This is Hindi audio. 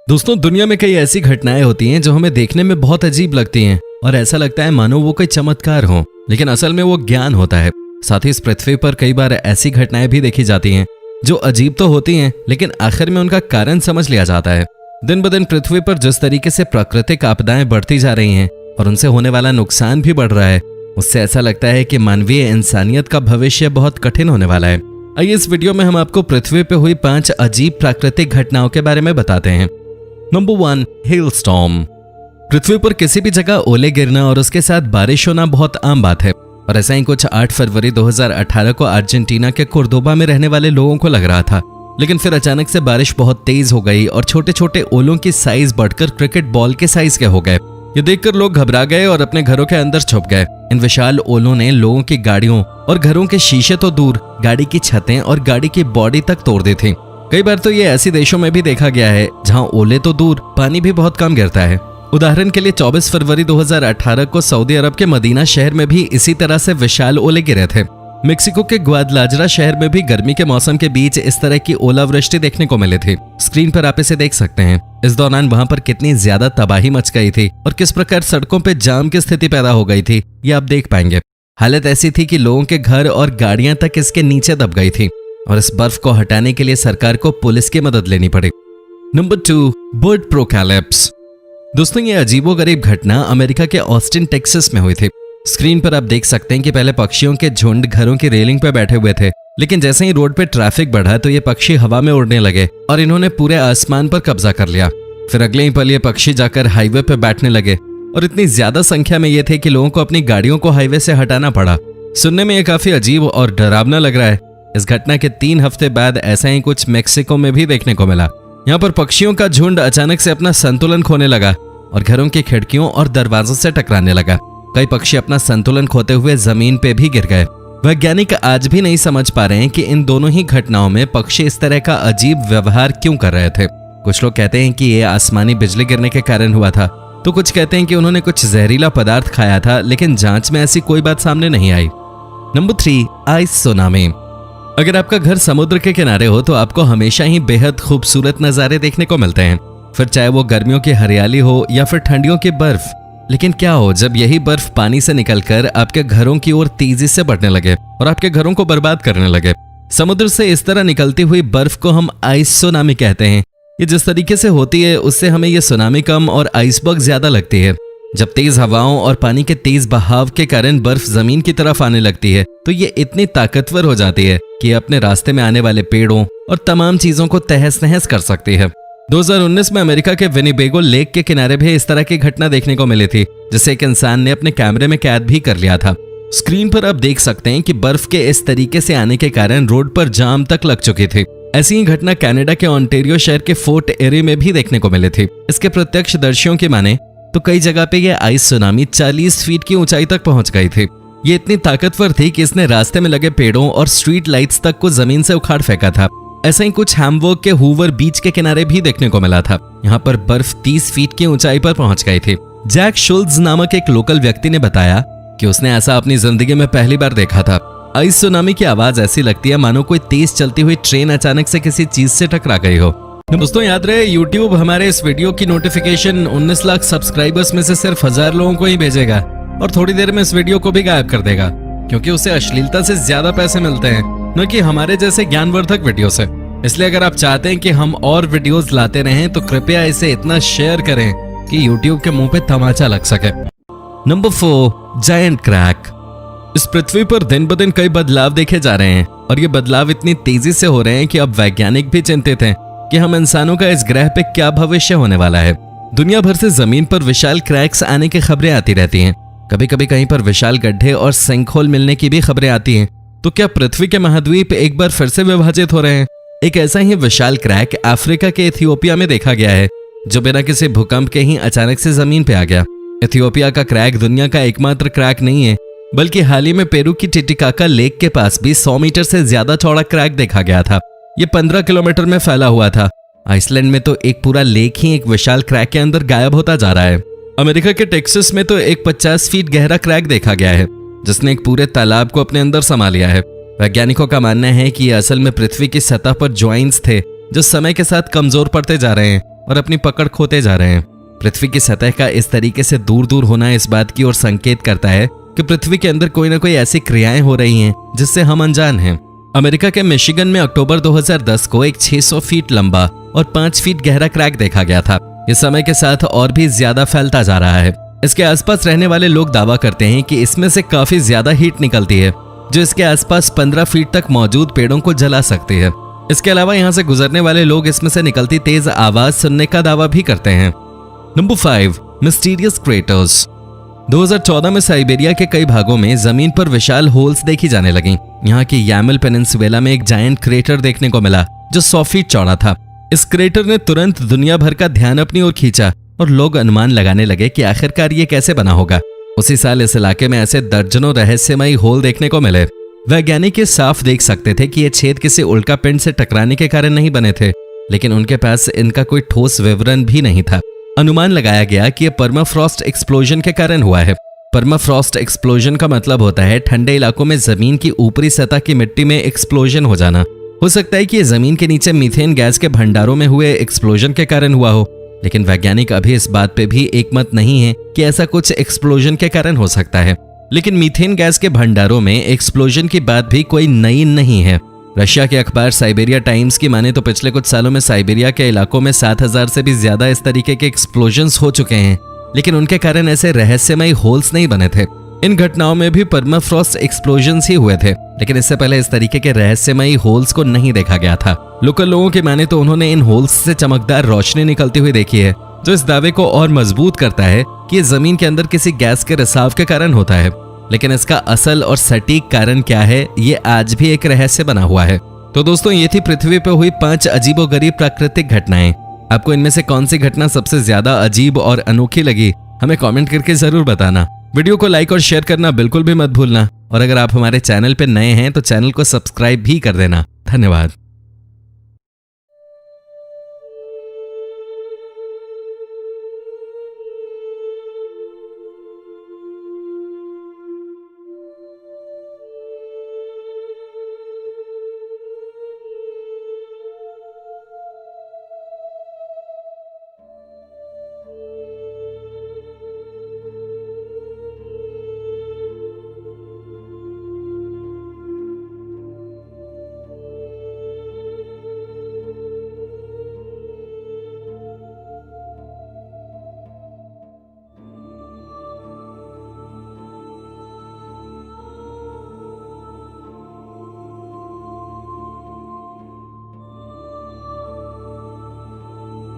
दोस्तों, दुनिया में कई ऐसी घटनाएं होती हैं जो हमें देखने में बहुत अजीब लगती हैं और ऐसा लगता है मानो वो कोई चमत्कार हो, लेकिन असल में वो ज्ञान होता है। साथ ही इस पृथ्वी पर कई बार ऐसी घटनाएं भी देखी जाती हैं जो अजीब तो होती हैं, लेकिन आखिर में उनका कारण समझ लिया जाता है। दिन ब दिन पृथ्वी पर जिस तरीके से प्राकृतिक आपदाएं बढ़ती जा रही हैं और उनसे होने वाला नुकसान भी बढ़ रहा है, उससे ऐसा लगता है कि मानवीय इंसानियत का भविष्य बहुत कठिन होने वाला है। आइए इस वीडियो में हम आपको पृथ्वी पर हुई 5 अजीब प्राकृतिक घटनाओं के बारे में बताते हैं। Number 1, hello storm. पृथ्वी पर किसी भी जगह ओले गिरना और उसके साथ बारिश होना बहुत आम बात है और ऐसा ही कुछ 8 फरवरी 2018 को अर्जेंटीना के कोर्दोबा में रहने वाले लोगों को लग रहा था। लेकिन फिर अचानक से बारिश बहुत तेज हो गई और छोटे छोटे ओलों की साइज बढ़कर क्रिकेट बॉल के साइज के हो गए। ये देखकर लोग घबरा गए और अपने घरों के अंदर छुप गए। इन विशाल ओलों ने लोगों की गाड़ियों और घरों के शीशे तो दूर, गाड़ी की छतें और गाड़ी की बॉडी तक तोड़ दी थी। कई बार तो ये ऐसे देशों में भी देखा गया है जहां ओले तो दूर, पानी भी बहुत कम गिरता है। उदाहरण के लिए 24 फरवरी 2018 को सऊदी अरब के मदीना शहर में भी इसी तरह से विशाल ओले गिरे थे। मेक्सिको के ग्वादलाजरा शहर में भी गर्मी के मौसम के बीच इस तरह की ओलावृष्टि देखने को मिली थी। स्क्रीन पर आप इसे देख सकते हैं। इस दौरान वहां पर कितनी ज्यादा तबाही मच गई थी और किस प्रकार सड़कों पर जाम की स्थिति पैदा हो गई थी, ये आप देख पाएंगे। हालत ऐसी थी कि लोगों के घर और गाड़ियां तक इसके नीचे दब गई थी और इस बर्फ को हटाने के लिए सरकार को पुलिस की मदद लेनी पड़ी। नंबर 2, बर्ड प्रोकैलिप्स। दोस्तों, ये अजीबोगरीब घटना अमेरिका के ऑस्टिन टेक्सास में हुई थी। स्क्रीन पर आप देख सकते हैं कि पहले पक्षियों के झुंड घरों की रेलिंग पर बैठे हुए थे, लेकिन जैसे ही रोड पे ट्रैफिक बढ़ा तो ये पक्षी हवा में उड़ने लगे और इन्होंने पूरे आसमान पर कब्जा कर लिया। फिर अगले ही पल ये पक्षी जाकर हाईवे पे बैठने लगे और इतनी ज्यादा संख्या में ये थे कि लोगों को अपनी गाड़ियों को हाईवे से हटाना पड़ा। सुनने में ये काफी अजीब और डरावना लग रहा है। इस घटना के 3 हफ्ते बाद ऐसा ही कुछ मेक्सिको में भी देखने को मिला। यहाँ पर पक्षियों का झुंड अचानक से अपना संतुलन खोने लगा और घरों की खिड़कियों और दरवाजों से टकराने लगा। कई पक्षी अपना संतुलन खोते हुए जमीन पे भी गिर गए। वैज्ञानिक आज भी नहीं समझ पा रहे हैं कि इन दोनों ही घटनाओं में पक्षी इस तरह का अजीब व्यवहार क्यों कर रहे थे। कुछ लोग कहते हैं कि ये आसमानी बिजली गिरने के कारण हुआ था, तो कुछ कहते हैं कि उन्होंने कुछ जहरीला पदार्थ खाया था, लेकिन जांच में ऐसी कोई बात सामने नहीं आई। Number 3, ice tsunami. अगर आपका घर समुद्र के किनारे हो तो आपको हमेशा ही बेहद खूबसूरत नज़ारे देखने को मिलते हैं, फिर चाहे वो गर्मियों की हरियाली हो या फिर ठंडियों की बर्फ। लेकिन क्या हो जब यही बर्फ पानी से निकलकर आपके घरों की ओर तेजी से बढ़ने लगे और आपके घरों को बर्बाद करने लगे। समुद्र से इस तरह निकलती हुई बर्फ को हम आइस सुनामी कहते हैं। ये जिस तरीके से होती है उससे हमें ये सुनामी कम और आइसबर्ग ज्यादा लगती है। जब तेज हवाओं और पानी के तेज बहाव के कारण बर्फ जमीन की तरफ आने लगती है तो ये इतनी ताकतवर हो जाती है कि अपने रास्ते में आने वाले पेड़ों और तमाम चीजों को तहस नहस कर सकती है। 2019 में अमेरिका के विनिपेगो लेक के किनारे भी इस तरह की घटना देखने को मिली थी, जिसे एक इंसान ने अपने कैमरे में कैद भी कर लिया था। स्क्रीन पर आप देख सकते हैं कि बर्फ के इस तरीके से आने के कारण रोड पर जाम तक लग चुकी थी। ऐसी ही घटना कनाडा के ओंटारियो शहर के फोर्ट एरी में भी देखने को मिली थी। इसके प्रत्यक्षदर्शियों की माने तो कई जगह पे यह आइस सुनामी 40 फीट की ऊंचाई तक पहुंच गई थी। ये इतनी ताकतवर थी कि इसने रास्ते में लगे पेड़ों और स्ट्रीट लाइट्स तक को जमीन से उखाड़ फेंका था। ऐसा ही कुछ हैम्बर्ग के हूवर बीच के किनारे भी देखने को मिला था। यहाँ पर बर्फ 30 फीट की ऊंचाई पर पहुंच गई थी। जैक शुल्ज नामक एक लोकल व्यक्ति ने बताया कि उसने ऐसा अपनी जिंदगी में पहली बार देखा था। आइस सुनामी की आवाज ऐसी लगती है मानो कोई तेज चलती हुई ट्रेन अचानक से किसी चीज से टकरा गई हो। दोस्तों, याद रहे YouTube हमारे इस वीडियो की नोटिफिकेशन 19 लाख सब्सक्राइबर्स में से सिर्फ 1000 लोगों को ही भेजेगा और थोड़ी देर में इस वीडियो को भी गायब कर देगा, क्योंकि उसे अश्लीलता से ज्यादा पैसे मिलते हैं, न कि हमारे जैसे ज्ञानवर्धक वीडियो से। इसलिए अगर आप चाहते हैं कि हम और वीडियोस लाते रहें तो कृपया इसे इतना शेयर करें कि YouTube के मुंह पे तमाचा लग सके। Number 4, giant crack. इस पृथ्वी पर दिन ब दिन कई बदलाव देखे जा रहे हैं और ये बदलाव इतनी तेजी से हो रहे हैं कि अब वैज्ञानिक भी चिंतित हैं कि हम इंसानों का इस ग्रह पे क्या भविष्य होने वाला है। दुनिया भर से जमीन पर विशाल क्रैक्स आने की खबरें आती रहती हैं। कभी कभी कहीं पर विशाल गड्ढे और सिंकहोल मिलने की भी खबरें आती हैं। तो क्या पृथ्वी के महाद्वीप एक बार फिर से विभाजित हो रहे हैं? एक ऐसा ही विशाल क्रैक अफ्रीका के इथियोपिया में देखा गया है, जो बिना किसी भूकंप के ही अचानक से जमीन पे आ गया। इथियोपिया का क्रैक दुनिया का एकमात्र क्रैक नहीं है, बल्कि हाल ही में पेरू की टिटिकाका लेक के पास भी 100 मीटर से ज्यादा चौड़ा क्रैक देखा गया था। ये 15 किलोमीटर में फैला हुआ था। आइसलैंड में तो एक पूरा लेक ही एक विशाल क्रैक के अंदर गायब होता जा रहा है। अमेरिका के टेक्सास में तो एक 50 फीट गहरा क्रैक देखा गया है, जिसने एक पूरे तालाब को अपने अंदर समा लिया है। वैज्ञानिकों का मानना है कि ये असल में पृथ्वी की सतह पर ज्वाइंट्स थे जो समय के साथ कमजोर पड़ते जा रहे हैं और अपनी पकड़ खोते जा रहे हैं। पृथ्वी की सतह का इस तरीके से दूर दूर होना इस बात की ओर संकेत करता है कि पृथ्वी के अंदर कोई ना कोई ऐसी क्रियाएं हो रही हैं जिससे हम अनजान हैं। अमेरिका के मिशिगन में अक्टूबर 2010 को एक 600 फीट लंबा और 5 फीट गहरा क्रैक देखा गया था। इस समय के साथ और भी ज्यादा फैलता जा रहा है। इसके आसपास रहने वाले लोग दावा करते हैं कि इसमें से काफी ज्यादा हीट निकलती है जो इसके आसपास 15 फीट तक मौजूद पेड़ों को जला सकती है। इसके अलावा यहाँ से गुजरने वाले लोग इसमें से निकलती तेज आवाज सुनने का दावा भी करते हैं। Number 5, mysterious craters. 2014 में साइबेरिया के कई भागों में जमीन पर विशाल होल्स देखी जाने लगी। यहाँ की यामल पेनिनसुला में एक जायंट क्रेटर देखने को मिला जो 100 फीट चौड़ा था। इस क्रेटर ने तुरंत दुनिया भर का ध्यान अपनी ओर खींचा और लोग अनुमान लगाने लगे कि आखिरकार ये कैसे बना होगा। उसी साल इस इलाके में ऐसे दर्जनों रहस्यमयी होल देखने को मिले। वैज्ञानिक ये साफ देख सकते थे कि ये छेद किसी उल्का पिंड से टकराने के कारण नहीं बने थे, लेकिन उनके पास इनका कोई ठोस विवरण भी नहीं था। अनुमान लगाया गया कि यह परमाफ्रॉस्ट एक्सप्लोजन के कारण हुआ है। परमाफ्रॉस्ट एक्सप्लोजन का मतलब होता है ठंडे इलाकों में जमीन की ऊपरी सतह की मिट्टी में एक्सप्लोजन हो जाना। हो सकता है कि यह जमीन के नीचे मीथेन गैस के भंडारों में हुए एक्सप्लोजन के कारण हुआ हो, लेकिन वैज्ञानिक अभी इस बात पे भी एकमत नहीं है कि ऐसा कुछ एक्सप्लोजन के कारण हो सकता है। लेकिन मीथेन गैस के भंडारों में एक्सप्लोजन की बात भी कोई नई नहीं है। रशिया के अखबार साइबेरिया टाइम्स की माने तो पिछले कुछ सालों में साइबेरिया के इलाकों में 7000 से भी ज्यादा इस तरीके के एक्सप्लोजन्स हो चुके हैं, लेकिन उनके कारण ऐसे रहस्यमयी होल्स नहीं बने थे। इन घटनाओं में भी परमाफ्रॉस्ट एक्सप्लोजन्स ही हुए थे, लेकिन इससे पहले इस तरीके के रहस्यमयी होल्स को नहीं देखा गया था। लोकल लोगों की माने तो उन्होंने इन होल्स से चमकदार रोशनी निकलती हुई देखी है, जो इस दावे को और मजबूत करता है कि ये जमीन के अंदर किसी गैस के रिसाव के कारण होता है। लेकिन इसका असल और सटीक कारण क्या है, ये आज भी एक रहस्य बना हुआ है। तो दोस्तों, ये थी पृथ्वी पर हुई 5 अजीबोगरीब प्राकृतिक घटनाएं। आपको इनमें से कौन सी घटना सबसे ज्यादा अजीब और अनोखी लगी, हमें कमेंट करके जरूर बताना। वीडियो को लाइक और शेयर करना बिल्कुल भी मत भूलना, और अगर आप हमारे चैनल पर नए हैं तो चैनल को सब्सक्राइब भी कर देना। धन्यवाद।